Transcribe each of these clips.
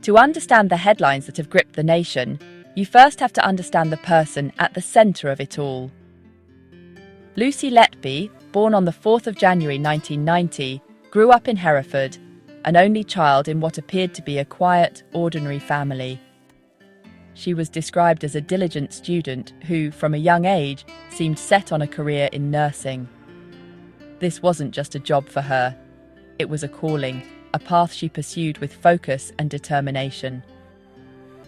To understand the headlines that have gripped the nation, you first have to understand the person at the centre of it all. Lucy Letby, born on the 4th of January 1990, grew up in Hereford, an only child in what appeared to be a quiet, ordinary family. She was described as a diligent student who, from a young age, seemed set on a career in nursing. This wasn't just a job for her. It was a calling, a path she pursued with focus and determination.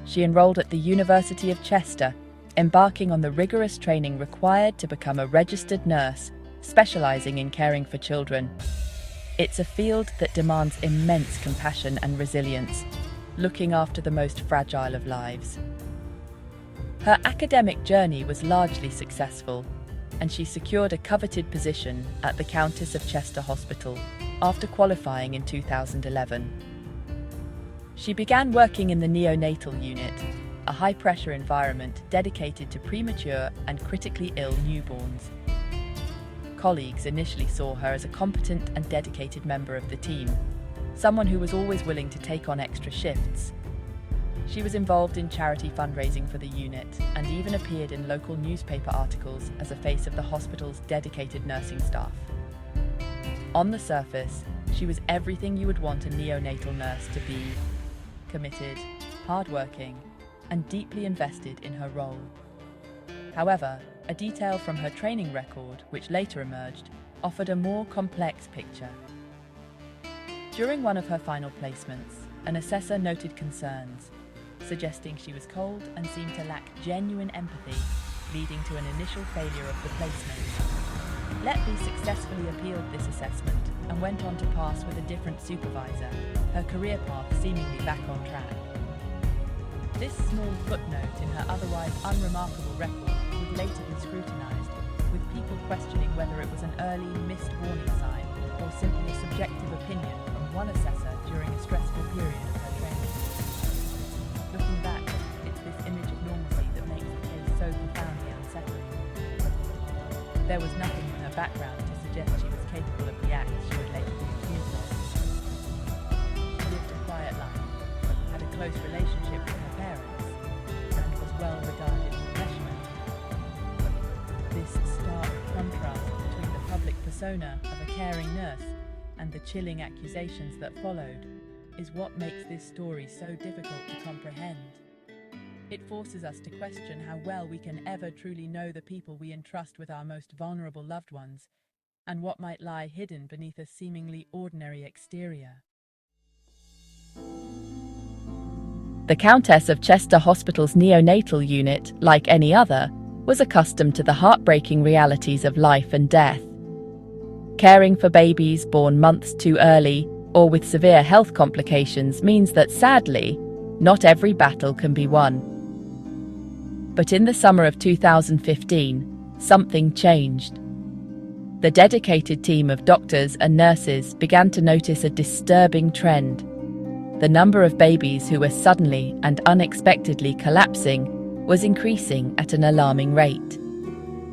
She enrolled at the University of Chester, embarking on the rigorous training required to become a registered nurse, specialising in caring for children. It's a field that demands immense compassion and resilience, looking after the most fragile of lives. Her academic journey was largely successful, and she secured a coveted position at the Countess of Chester Hospital after qualifying in 2011. She began working in the neonatal unit, a high-pressure environment dedicated to premature and critically ill newborns. Colleagues initially saw her as a competent and dedicated member of the team, someone who was always willing to take on extra shifts. She was involved in charity fundraising for the unit and even appeared in local newspaper articles as a face of the hospital's dedicated nursing staff. On the surface, she was everything you would want a neonatal nurse to be: committed, hardworking, and deeply invested in her role. However, a detail from her training record, which later emerged, offered a more complex picture. During one of her final placements, an assessor noted concerns, suggesting she was cold and seemed to lack genuine empathy, leading to an initial failure of the placement. Letby successfully appealed this assessment and went on to pass with a different supervisor, her career path seemingly back on track. This small footnote in her otherwise unremarkable record would later be scrutinised, with people questioning whether it was an early missed warning sign or simply a subjective opinion from one assessor during a stressful period of her training. Looking back, it's this image of normalcy that makes the case so profoundly unsettling. There was nothing in her background to suggest she was capable of the acts she would later be accused of. She lived a quiet life, had a close relationship with her parents, and was well regarded professionally. This stark contrast between the public persona of a caring nurse and the chilling accusations that followed is what makes this story so difficult to comprehend. It forces us to question how well we can ever truly know the people we entrust with our most vulnerable loved ones, and what might lie hidden beneath a seemingly ordinary exterior. The Countess of Chester Hospital's neonatal unit, like any other, was accustomed to the heartbreaking realities of life and death. Caring for babies born months too early or with severe health complications means that, sadly, not every battle can be won. But in the summer of 2015, something changed. The dedicated team of doctors and nurses began to notice a disturbing trend. The number of babies who were suddenly and unexpectedly collapsing was increasing at an alarming rate.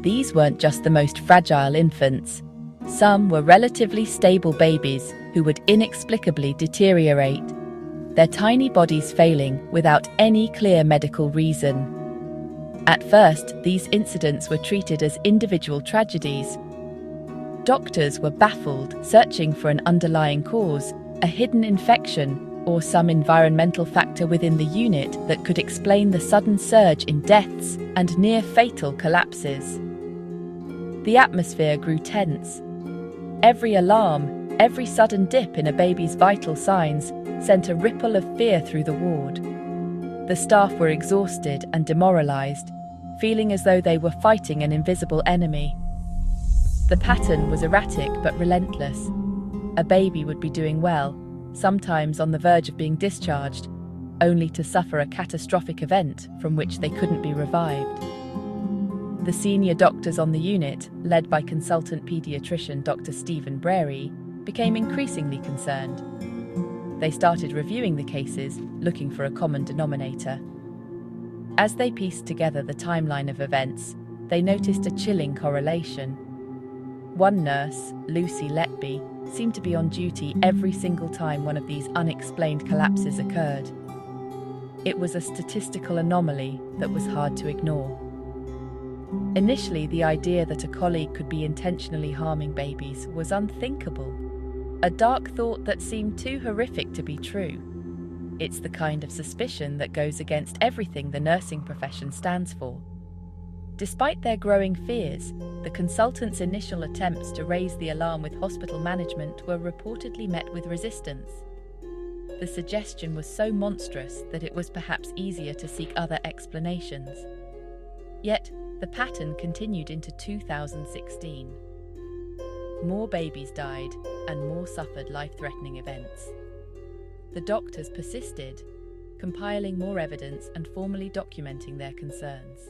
These weren't just the most fragile infants. Some were relatively stable babies who would inexplicably deteriorate, their tiny bodies failing without any clear medical reason. At first, these incidents were treated as individual tragedies. Doctors were baffled, searching for an underlying cause, a hidden infection, or some environmental factor within the unit that could explain the sudden surge in deaths and near-fatal collapses. The atmosphere grew tense. Every alarm, every sudden dip in a baby's vital signs sent a ripple of fear through the ward. The staff were exhausted and demoralised, feeling as though they were fighting an invisible enemy. The pattern was erratic but relentless. A baby would be doing well, sometimes on the verge of being discharged, only to suffer a catastrophic event from which they couldn't be revived. The senior doctors on the unit, led by consultant paediatrician Dr. Stephen Brary, became increasingly concerned. They started reviewing the cases, looking for a common denominator. As they pieced together the timeline of events, they noticed a chilling correlation. One nurse, Lucy Letby, seemed to be on duty every single time one of these unexplained collapses occurred. It was a statistical anomaly that was hard to ignore. Initially, the idea that a colleague could be intentionally harming babies was unthinkable, a dark thought that seemed too horrific to be true. It's the kind of suspicion that goes against everything the nursing profession stands for. Despite their growing fears, the consultants' initial attempts to raise the alarm with hospital management were reportedly met with resistance. The suggestion was so monstrous that it was perhaps easier to seek other explanations. Yet, the pattern continued into 2016. More babies died, and more suffered life-threatening events. The doctors persisted, compiling more evidence and formally documenting their concerns.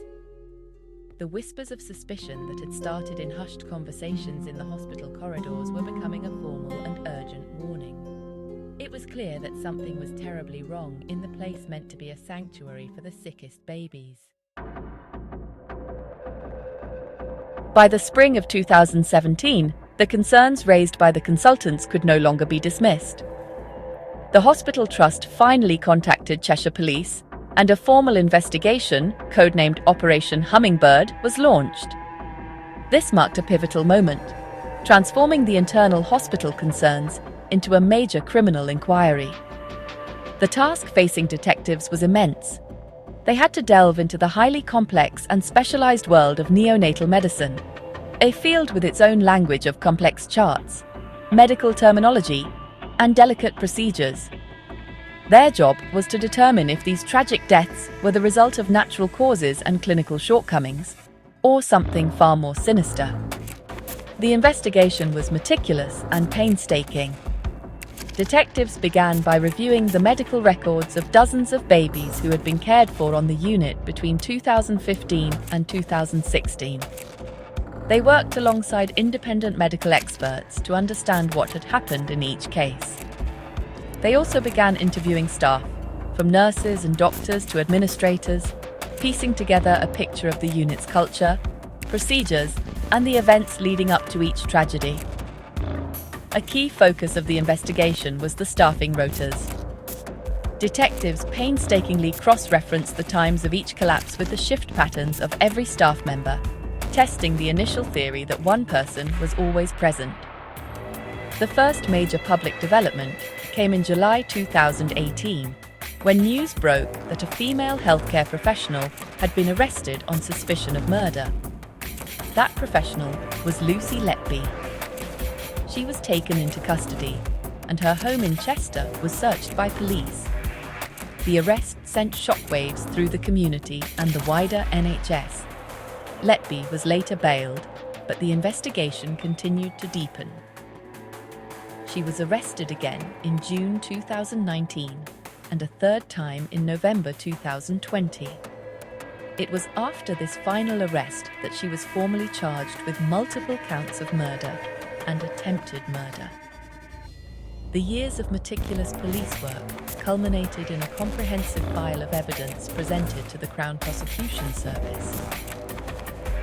The whispers of suspicion that had started in hushed conversations in the hospital corridors were becoming a formal and urgent warning. It was clear that something was terribly wrong in the place meant to be a sanctuary for the sickest babies. By the spring of 2017, the concerns raised by the consultants could no longer be dismissed. The hospital trust finally contacted Cheshire Police, and a formal investigation, codenamed Operation Hummingbird, was launched. This marked a pivotal moment, transforming the internal hospital concerns into a major criminal inquiry. The task facing detectives was immense. They had to delve into the highly complex and specialized world of neonatal medicine, a field with its own language of complex charts, medical terminology, and delicate procedures. Their job was to determine if these tragic deaths were the result of natural causes and clinical shortcomings, or something far more sinister. The investigation was meticulous and painstaking. Detectives began by reviewing the medical records of dozens of babies who had been cared for on the unit between 2015 and 2016. They worked alongside independent medical experts to understand what had happened in each case. They also began interviewing staff, from nurses and doctors to administrators, piecing together a picture of the unit's culture, procedures, and the events leading up to each tragedy. A key focus of the investigation was the staffing rotas. Detectives painstakingly cross-referenced the times of each collapse with the shift patterns of every staff member, testing the initial theory that one person was always present. The first major public development came in July 2018, when news broke that a female healthcare professional had been arrested on suspicion of murder. That professional was Lucy Letby. She was taken into custody, and her home in Chester was searched by police. The arrest sent shockwaves through the community and the wider NHS. Letby was later bailed, but the investigation continued to deepen. She was arrested again in June 2019 and a third time in November 2020. It was after this final arrest that she was formally charged with multiple counts of murder and attempted murder. The years of meticulous police work culminated in a comprehensive file of evidence presented to the Crown Prosecution Service.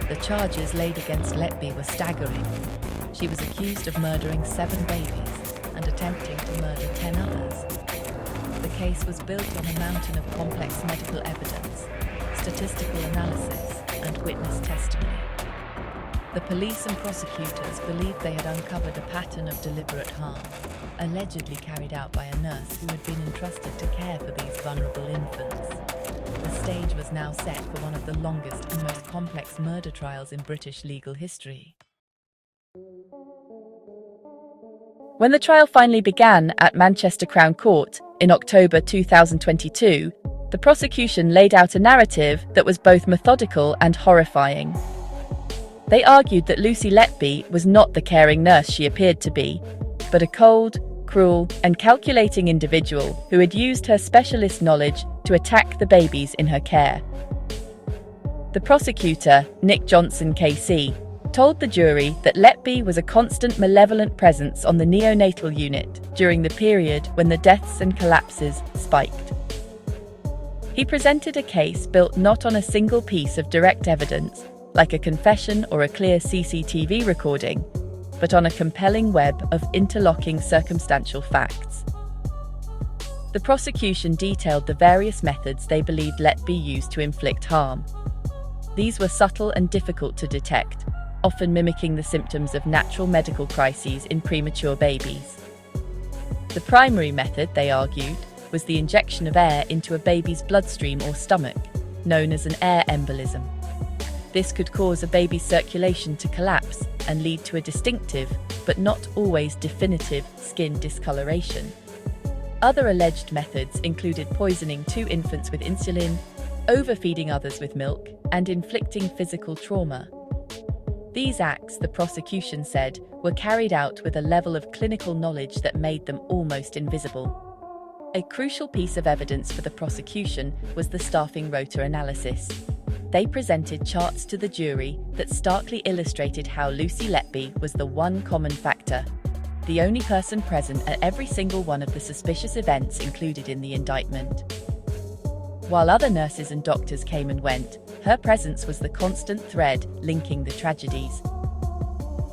The charges laid against Letby were staggering. She was accused of murdering 7 babies and attempting to murder 10 others. The case was built on a mountain of complex medical evidence, statistical analysis, and witness testimony. The police and prosecutors believed they had uncovered a pattern of deliberate harm, allegedly carried out by a nurse who had been entrusted to care for these vulnerable infants. The stage was now set for one of the longest and most complex murder trials in British legal history. When the trial finally began at Manchester Crown Court in October 2022, the prosecution laid out a narrative that was both methodical and horrifying. They argued that Lucy Letby was not the caring nurse she appeared to be, but a cold, cruel, and calculating individual who had used her specialist knowledge to attack the babies in her care. The prosecutor, Nick Johnson KC, told the jury that Letby was a constant malevolent presence on the neonatal unit during the period when the deaths and collapses spiked. He presented a case built not on a single piece of direct evidence, like a confession or a clear CCTV recording, but on a compelling web of interlocking circumstantial facts. The prosecution detailed the various methods they believed Letby used to inflict harm. These were subtle and difficult to detect, often mimicking the symptoms of natural medical crises in premature babies. The primary method, they argued, was the injection of air into a baby's bloodstream or stomach, known as an air embolism. This could cause a baby's circulation to collapse and lead to a distinctive, but not always definitive, skin discoloration. Other alleged methods included poisoning 2 infants with insulin, overfeeding others with milk, and inflicting physical trauma. These acts, the prosecution said, were carried out with a level of clinical knowledge that made them almost invisible. A crucial piece of evidence for the prosecution was the staffing rota analysis. They presented charts to the jury that starkly illustrated how Lucy Letby was the one common factor, the only person present at every single one of the suspicious events included in the indictment. While other nurses and doctors came and went, her presence was the constant thread linking the tragedies.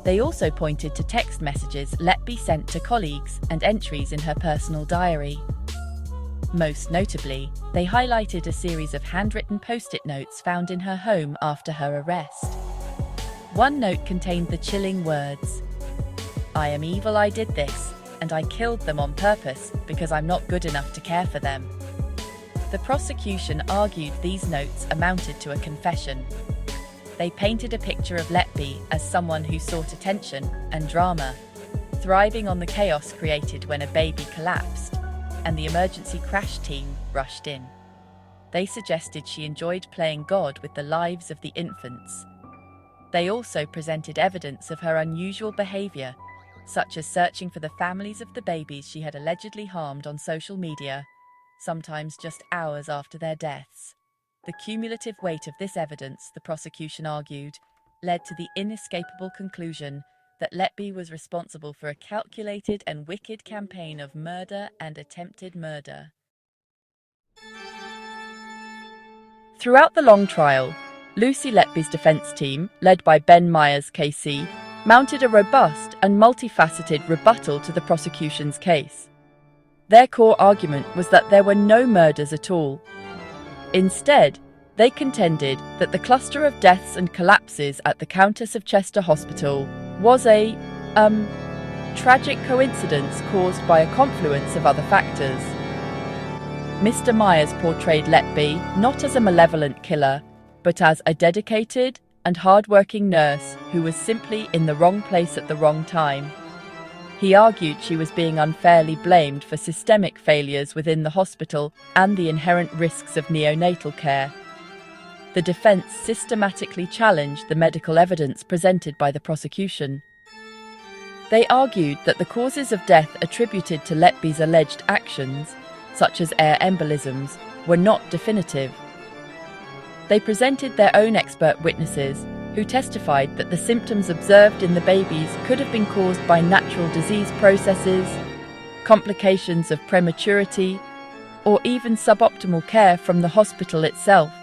They also pointed to text messages Letby sent to colleagues and entries in her personal diary. Most notably, they highlighted a series of handwritten post-it notes found in her home after her arrest. One note contained the chilling words, "I am evil, I did this, and I killed them on purpose because I'm not good enough to care for them." The prosecution argued these notes amounted to a confession. They painted a picture of Letby as someone who sought attention and drama, thriving on the chaos created when a baby collapsed and the emergency crash team rushed in. They suggested she enjoyed playing God with the lives of the infants. They also presented evidence of her unusual behavior, such as searching for the families of the babies she had allegedly harmed on social media, sometimes just hours after their deaths. The cumulative weight of this evidence, the prosecution argued, led to the inescapable conclusion that Letby was responsible for a calculated and wicked campaign of murder and attempted murder. Throughout the long trial, Lucy Letby's defense team, led by Ben Myers KC, mounted a robust and multifaceted rebuttal to the prosecution's case. Their core argument was that there were no murders at all. Instead, they contended that the cluster of deaths and collapses at the Countess of Chester Hospital was a, tragic coincidence caused by a confluence of other factors. Mr. Myers portrayed Letby not as a malevolent killer, but as a dedicated and hard-working nurse who was simply in the wrong place at the wrong time. He argued she was being unfairly blamed for systemic failures within the hospital and the inherent risks of neonatal care. The defense systematically challenged the medical evidence presented by the prosecution. They argued that the causes of death attributed to Letby's alleged actions, such as air embolisms, were not definitive. They presented their own expert witnesses, who testified that the symptoms observed in the babies could have been caused by natural disease processes, complications of prematurity, or even suboptimal care from the hospital itself.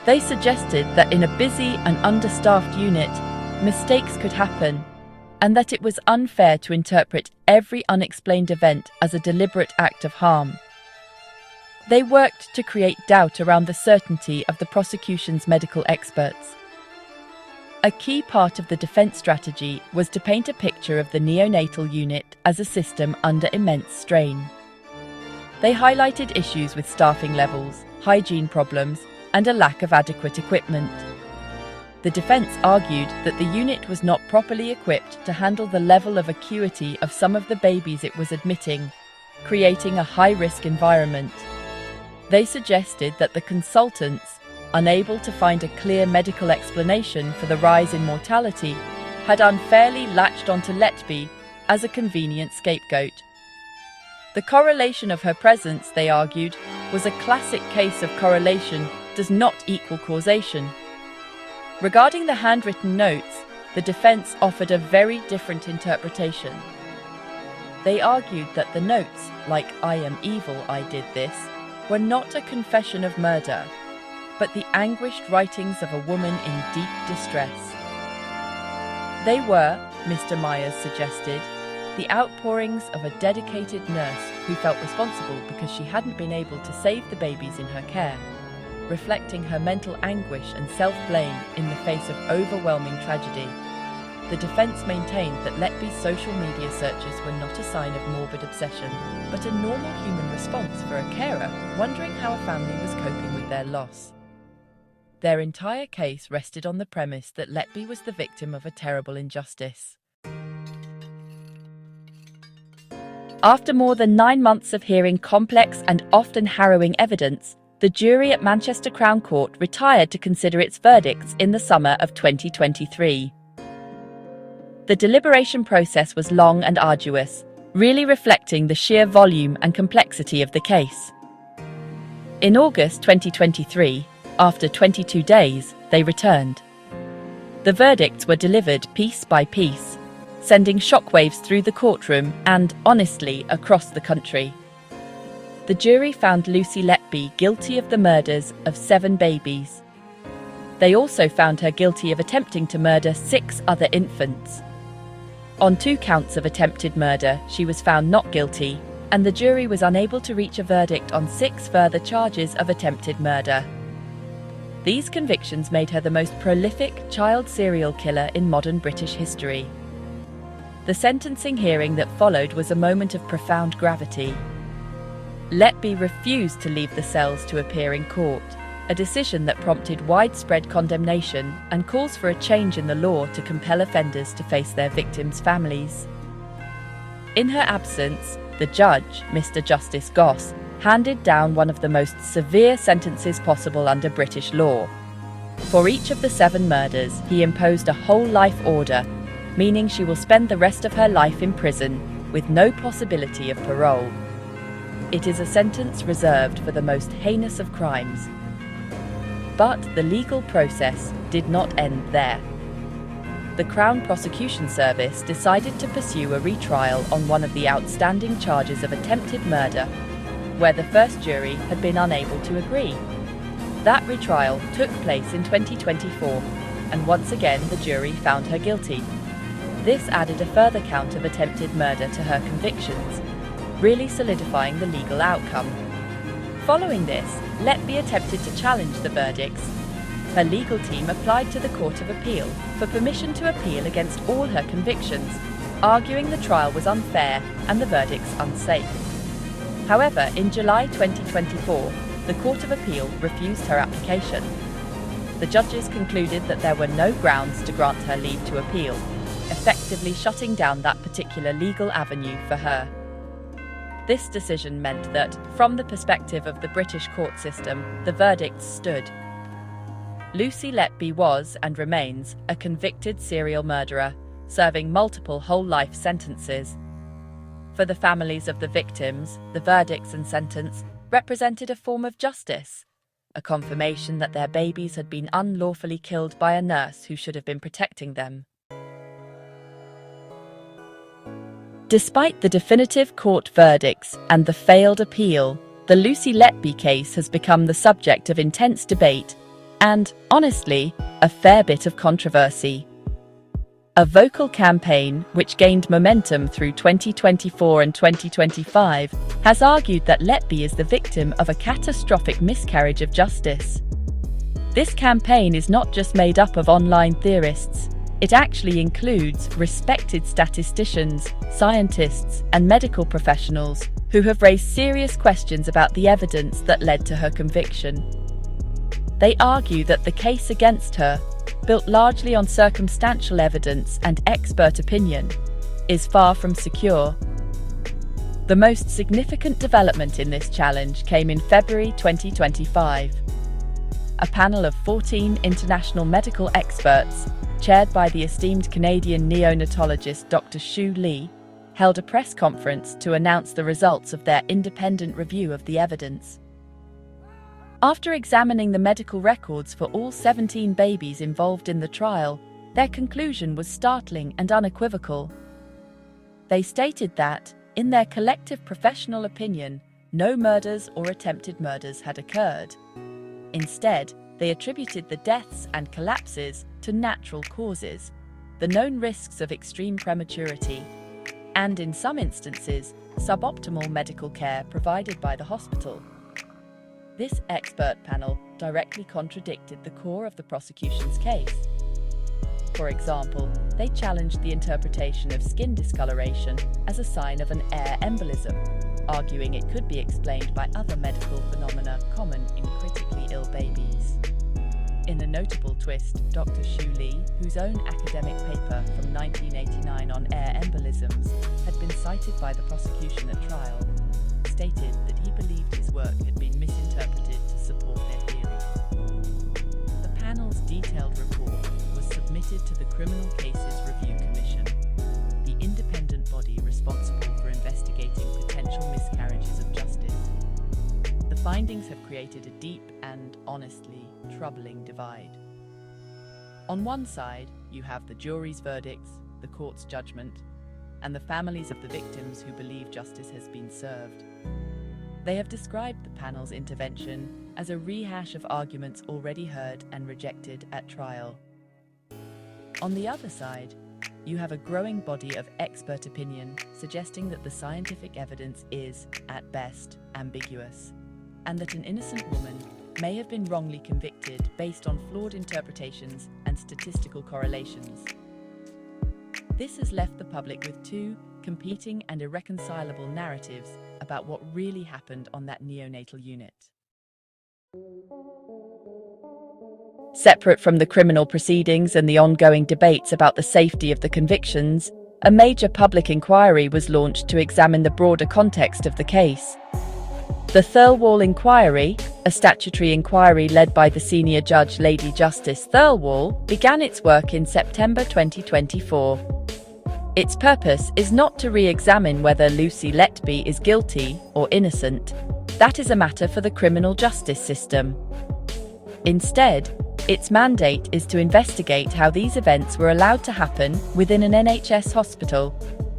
They suggested that in a busy and understaffed unit, mistakes could happen, and that it was unfair to interpret every unexplained event as a deliberate act of harm. They worked to create doubt around the certainty of the prosecution's medical experts. A key part of the defense strategy was to paint a picture of the neonatal unit as a system under immense strain. They highlighted issues with staffing levels, hygiene problems, and a lack of adequate equipment. The defense argued that the unit was not properly equipped to handle the level of acuity of some of the babies it was admitting, creating a high-risk environment. They suggested that the consultants, unable to find a clear medical explanation for the rise in mortality, had unfairly latched onto Letby as a convenient scapegoat. The correlation of her presence, they argued, was a classic case of correlation does not equal causation. Regarding the handwritten notes, the defense offered a very different interpretation. They argued that the notes, like "I am evil, I did this," were not a confession of murder, but the anguished writings of a woman in deep distress. They were, Mr. Myers suggested, the outpourings of a dedicated nurse who felt responsible because she hadn't been able to save the babies in her care, reflecting her mental anguish and self-blame in the face of overwhelming tragedy. The defense maintained that Letby's social media searches were not a sign of morbid obsession, but a normal human response for a carer wondering how a family was coping with their loss. Their entire case rested on the premise that Letby was the victim of a terrible injustice. After more than 9 months of hearing complex and often harrowing evidence, the jury at Manchester Crown Court retired to consider its verdicts in the summer of 2023. The deliberation process was long and arduous, really reflecting the sheer volume and complexity of the case. In August 2023, after 22 days, they returned. The verdicts were delivered piece by piece, sending shockwaves through the courtroom and, honestly, across the country. The jury found Lucy Letby guilty of the murders of 7 babies. They also found her guilty of attempting to murder 6 other infants. On 2 counts of attempted murder, she was found not guilty, and the jury was unable to reach a verdict on 6 further charges of attempted murder. These convictions made her the most prolific child serial killer in modern British history. The sentencing hearing that followed was a moment of profound gravity. Letby refused to leave the cells to appear in court, a decision that prompted widespread condemnation and calls for a change in the law to compel offenders to face their victims' families. In her absence, the judge, Mr. Justice Goss, handed down one of the most severe sentences possible under British law. For each of the 7 murders, he imposed a whole life order, meaning she will spend the rest of her life in prison with no possibility of parole. It is a sentence reserved for the most heinous of crimes. But the legal process did not end there. The Crown Prosecution Service decided to pursue a retrial on one of the outstanding charges of attempted murder, where the first jury had been unable to agree. That retrial took place in 2024, and once again the jury found her guilty. This added a further count of attempted murder to her convictions, really solidifying the legal outcome. Following this, Letby attempted to challenge the verdicts. Her legal team applied to the Court of Appeal for permission to appeal against all her convictions, arguing the trial was unfair and the verdicts unsafe. However, in July 2024, the Court of Appeal refused her application. The judges concluded that there were no grounds to grant her leave to appeal, effectively shutting down that particular legal avenue for her. This decision meant that, from the perspective of the British court system, the verdicts stood. Lucy Letby was, and remains, a convicted serial murderer, serving multiple whole-life sentences. For the families of the victims, the verdicts and sentence represented a form of justice, a confirmation that their babies had been unlawfully killed by a nurse who should have been protecting them. Despite the definitive court verdicts and the failed appeal, the Lucy Letby case has become the subject of intense debate and, honestly, a fair bit of controversy. A vocal campaign, which gained momentum through 2024 and 2025, has argued that Letby is the victim of a catastrophic miscarriage of justice. This campaign is not just made up of online theorists. It actually includes respected statisticians, scientists, and medical professionals who have raised serious questions about the evidence that led to her conviction. They argue that the case against her, built largely on circumstantial evidence and expert opinion, is far from secure. The most significant development in this challenge came in February 2025. A panel of 14 international medical experts, chaired by the esteemed Canadian neonatologist Dr. Shu Li, held a press conference to announce the results of their independent review of the evidence. After examining the medical records for all 17 babies involved in the trial, their conclusion was startling and unequivocal. They stated that, in their collective professional opinion, no murders or attempted murders had occurred. Instead, they attributed the deaths and collapses to natural causes, the known risks of extreme prematurity, and in some instances, suboptimal medical care provided by the hospital. This expert panel directly contradicted the core of the prosecution's case. For example, they challenged the interpretation of skin discoloration as a sign of an air embolism, arguing it could be explained by other medical phenomena common in critically ill babies. In a notable twist, Dr. Xu Li, whose own academic paper from 1989 on air embolisms had been cited by the prosecution at trial, stated that he believed his work had been misinterpreted to support their theory. The panel's detailed report was submitted to the Criminal Cases Review Commission, the independent body responsible for investigating potential miscarriages of justice. The findings have created a deep and, honestly, troubling divide. On one side, you have the jury's verdicts, the court's judgment, and the families of the victims who believe justice has been served. They have described the panel's intervention as a rehash of arguments already heard and rejected at trial. On the other side, you have a growing body of expert opinion suggesting that the scientific evidence is, at best, ambiguous, and that an innocent woman may have been wrongly convicted based on flawed interpretations and statistical correlations. This has left the public with two competing and irreconcilable narratives about what really happened on that neonatal unit. Separate from the criminal proceedings and the ongoing debates about the safety of the convictions, a major public inquiry was launched to examine the broader context of the case. The Thirlwall Inquiry, a statutory inquiry led by the senior judge Lady Justice Thirlwall, began its work in September 2024. Its purpose is not to re-examine whether Lucy Letby is guilty or innocent. That is a matter for the criminal justice system. Instead, its mandate is to investigate how these events were allowed to happen within an NHS hospital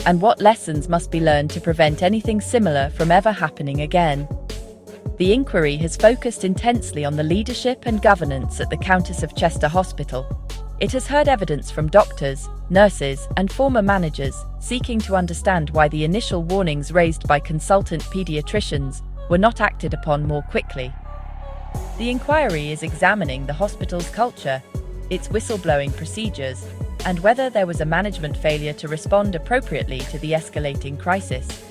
and what lessons must be learned to prevent anything similar from ever happening again. The inquiry has focused intensely on the leadership and governance at the Countess of Chester Hospital. It has heard evidence from doctors, nurses, and former managers seeking to understand why the initial warnings raised by consultant paediatricians were not acted upon more quickly. The inquiry is examining the hospital's culture, its whistleblowing procedures, and whether there was a management failure to respond appropriately to the escalating crisis.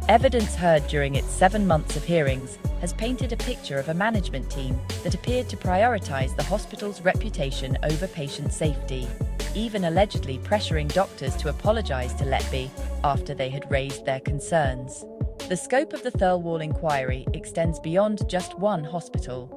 Evidence heard during its 7 months of hearings has painted a picture of a management team that appeared to prioritize the hospital's reputation over patient safety, even allegedly pressuring doctors to apologize to Letby after they had raised their concerns. The scope of the Thirlwall inquiry extends beyond just one hospital.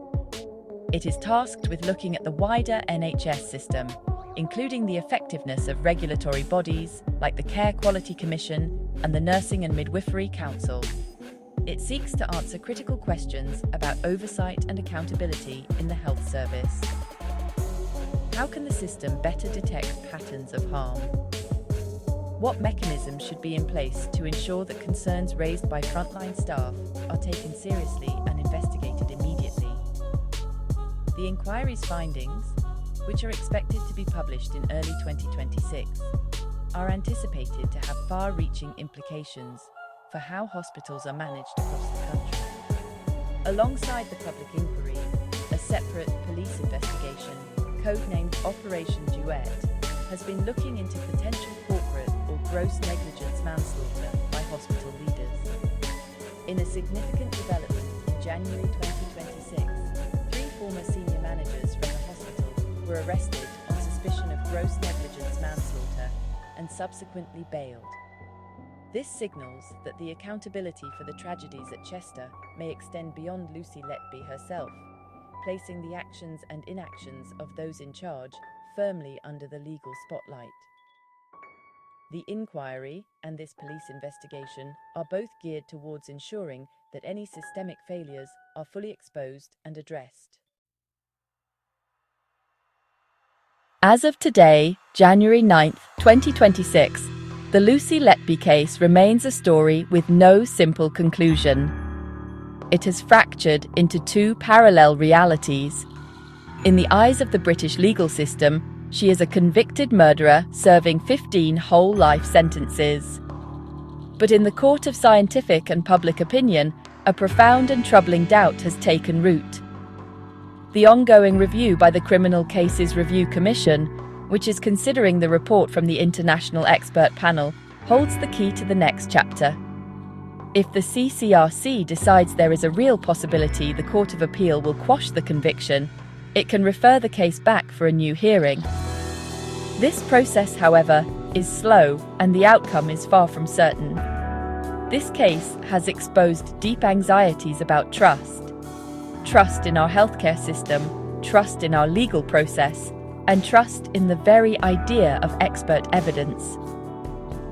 It is tasked with looking at the wider NHS system, including the effectiveness of regulatory bodies like the Care Quality Commission and the Nursing and Midwifery Council. It seeks to answer critical questions about oversight and accountability in the health service. How can the system better detect patterns of harm? What mechanisms should be in place to ensure that concerns raised by frontline staff are taken seriously and investigated immediately? The inquiry's findings, which are expected to be published in early 2026, are anticipated to have far-reaching implications for how hospitals are managed across the country. Alongside the public inquiry, a separate police investigation, codenamed Operation Duet, has been looking into potential corporate or gross negligence manslaughter by hospital leaders. In a significant development in January 2026, 3 former senior managers from the hospital were arrested on suspicion of gross negligence manslaughter and subsequently bailed. This signals that the accountability for the tragedies at Chester may extend beyond Lucy Letby herself, placing the actions and inactions of those in charge firmly under the legal spotlight. The inquiry and this police investigation are both geared towards ensuring that any systemic failures are fully exposed and addressed. As of today, January 9, 2026, the Lucy Letby case remains a story with no simple conclusion. It has fractured into 2 parallel realities. In the eyes of the British legal system, she is a convicted murderer serving 15 whole life sentences. But in the court of scientific and public opinion, a profound and troubling doubt has taken root. The ongoing review by the Criminal Cases Review Commission, which is considering the report from the International Expert Panel, holds the key to the next chapter. If the CCRC decides there is a real possibility the Court of Appeal will quash the conviction, it can refer the case back for a new hearing. This process, however, is slow and the outcome is far from certain. This case has exposed deep anxieties about trust. Trust in our healthcare system, trust in our legal process, and trust in the very idea of expert evidence.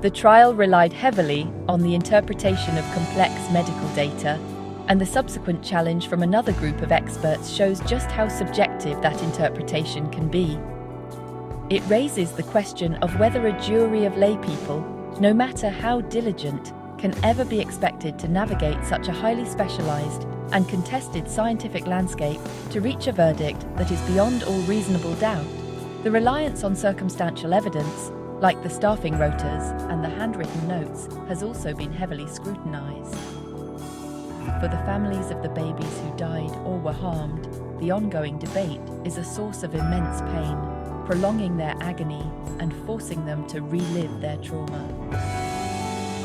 The trial relied heavily on the interpretation of complex medical data, and the subsequent challenge from another group of experts shows just how subjective that interpretation can be. It raises the question of whether a jury of laypeople, no matter how diligent, can ever be expected to navigate such a highly specialized and contested scientific landscape to reach a verdict that is beyond all reasonable doubt. The reliance on circumstantial evidence, like the staffing rotas and the handwritten notes, has also been heavily scrutinized. For the families of the babies who died or were harmed, the ongoing debate is a source of immense pain, prolonging their agony and forcing them to relive their trauma.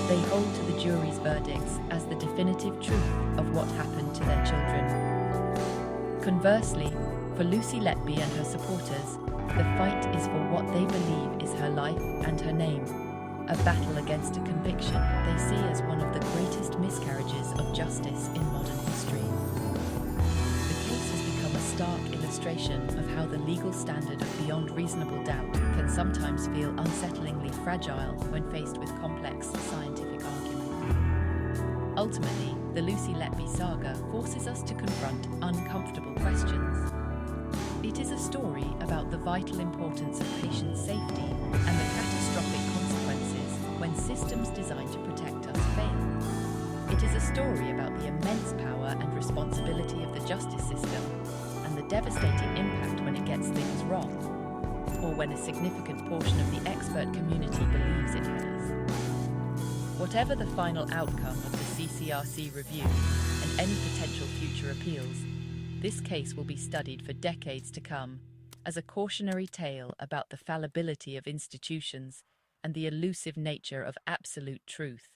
They hold to the jury's verdicts as the definitive truth of what happened to their children. Conversely, for Lucy Letby and her supporters, the fight is for what they believe is her life and her name, a battle against a conviction they see as one of the greatest miscarriages of justice in modern history. The case has become a stark illustration of how the legal standard of beyond reasonable doubt can sometimes feel unsettlingly fragile when faced with complex scientific argument. Ultimately, the Lucy Letby saga forces us to confront uncomfortable questions. It is a story about the vital importance of patient safety and the catastrophic consequences when systems designed to protect us fail. It is a story about the immense power and responsibility of the justice system and the devastating impact when it gets things wrong, or when a significant portion of the expert community believes it has. Whatever the final outcome of the CCRC review and any potential future appeals, this case will be studied for decades to come as a cautionary tale about the fallibility of institutions and the elusive nature of absolute truth.